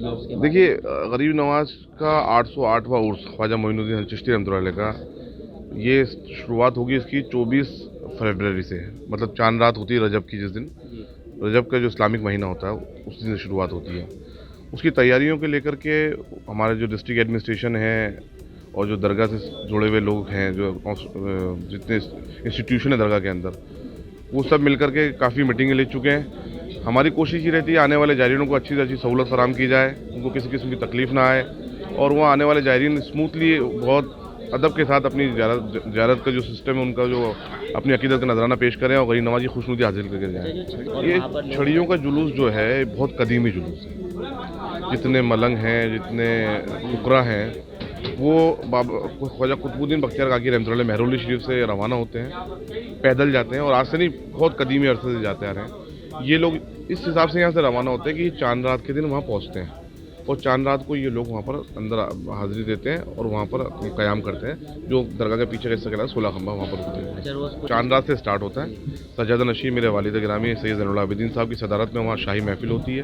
जाएगी उसके बारे में? देखिए, गरीब नवाज का 808वां उर्स ख्वाजा मोइनुद्दीन अल चिश्ती रहमतुल्लाह अलैह का ये शुरुआत होगी इसकी 24 फरवरी से। मतलब चांद रात होती है रजब की, जिस दिन रजब का जो इस्लामिक महीना होता है उस दिन से शुरुआत होती है। उसकी तैयारियों के लेकर के हमारे जो डिस्ट्रिक्ट एडमिनिस्ट्रेशन है और जो दरगाह से जुड़े हुए लोग हैं, जो जितने इंस्टीट्यूशन है दरगाह के अंदर, वो सब मिलकर के काफ़ी मीटिंगें ले चुके हैं। हमारी कोशिश ये रहती है आने वाले जायरीनों को अच्छी से अच्छी सहूलत फराम की जाए, उनको किसी किस्म की तकलीफ़ ना आए और वहाँ आने वाले जायरीन स्मूथली बहुत अदब के साथ अपनी ज़ियारत का जो सिस्टम है उनका जो अपनी अकीदत का नजराना पेश करें और गरीब नवाज की खुशनुदी हासिल करके जाएँ। ये छड़ियों का जुलूस जो है बहुत कदीमी जुलूस है। जितने मलंग हैं, जितने फुकरा हैं, वो ख्वाजा कुतुबुद्दीन बख्तियार काकी रहमतुल्लाह अलैह महरौली शरीफ से रवाना होते हैं, पैदल जाते हैं और आज से नहीं बहुत कदीमी अरसे से जाते आ रहे हैं। ये लोग इस हिसाब से यहाँ से रवाना होते हैं कि चांद रात के दिन वहाँ पहुँचते हैं और चांद रात को ये लोग वहाँ पर अंदर हाजिरी देते हैं और वहाँ पर क़याम करते हैं। जो दरगाह के पीछे का हिस्सा कहलाता है 16 खंबा, वहाँ पर रुकते हैं। चांद रात से स्टार्ट होता है। सज्जादा नशीं मेरे वालिद गिरामी सैयद ज़ैनुल आबिदीन साहब की सदारत में वहाँ शाही महफिल होती है,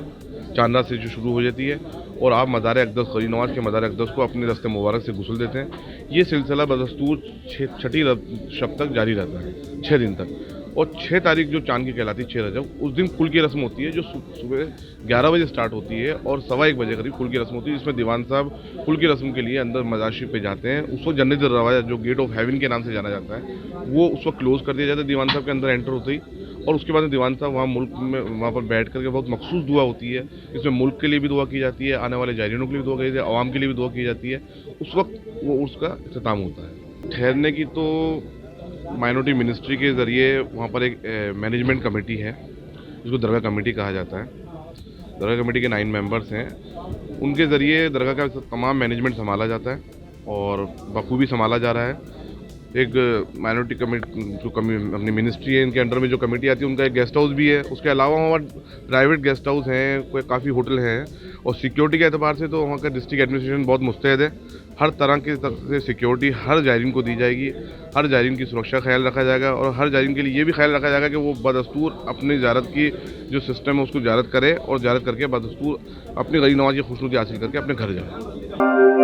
चांद रात से जो शुरू हो जाती है और आप मज़ार अक़दस गरीब नवाज के मज़ार अक़दस को अपने रस्ते मुबारक से गुस्ल देते हैं। ये सिलसिला बदस्तूर छठी शब तक जारी रहता है, 6 दिन तक। और 6 तारीख जो चांद की कहलाती है 6 रजब, उस दिन कुल की रस्म होती है जो सुबह 11 बजे स्टार्ट होती है और 1:15 बजे करीब कुल की रस्म होती है, जिसमें दीवान साहब कुल की रस्म के लिए अंदर मज़ार शरीफ पे जाते हैं। उस वक्त जन्नत रवाया जो गेट ऑफ हेवन के नाम से जाना जाता है वो उस वक्त क्लोज़ कर दिया जाता है दीवान साहब के अंदर एंटर होते ही। और उसके बाद दीवान साहब वहाँ मुल्क में वहाँ पर बैठ करके बहुत मखसूस दुआ होती है। इसमें मुल्क के लिए भी दुआ की जाती है, आने वाले जायरीनों के लिए भी दुआ की जाती है, आवाम के लिए भी दुआ की जाती है। उस वक्त वो उसका इख्तिताम होता है। ठहरने की तो माइनॉरिटी मिनिस्ट्री के ज़रिए वहाँ पर एक मैनेजमेंट कमेटी है जिसको दरगाह कमेटी कहा जाता है। दरगाह कमेटी के 9 मेंबर्स हैं, उनके ज़रिए दरगाह का तमाम मैनेजमेंट संभाला जाता है और बखूबी संभाला जा रहा है। एक माइनॉरिटी कमेटी जो अपनी मिनिस्ट्री है, इनके अंडर में जो कमेटी आती है उनका एक गेस्ट हाउस भी है। उसके अलावा वहाँ प्राइवेट गेस्ट हाउस हैं, कोई काफ़ी होटल हैं और सिक्योरिटी के एतबार से तो वहाँ का डिस्ट्रिक्ट एडमिनिस्ट्रेशन बहुत मुस्तैद है। हर तरह की तरफ से सिक्योरिटी हर जायरीन को दी जाएगी, हर जायरीन की सुरक्षा का ख्याल रखा जाएगा और हर जायरीन के लिए ये भी ख्याल रखा जाएगा कि वो बदस्तूर अपनी ज़ियारत की जो सिस्टम है उसको ज़ियारत करे और ज़ियारत करके बदस्तूर अपनी गरीब नवाज की खुशनुदी हासिल करके अपने घर जाए।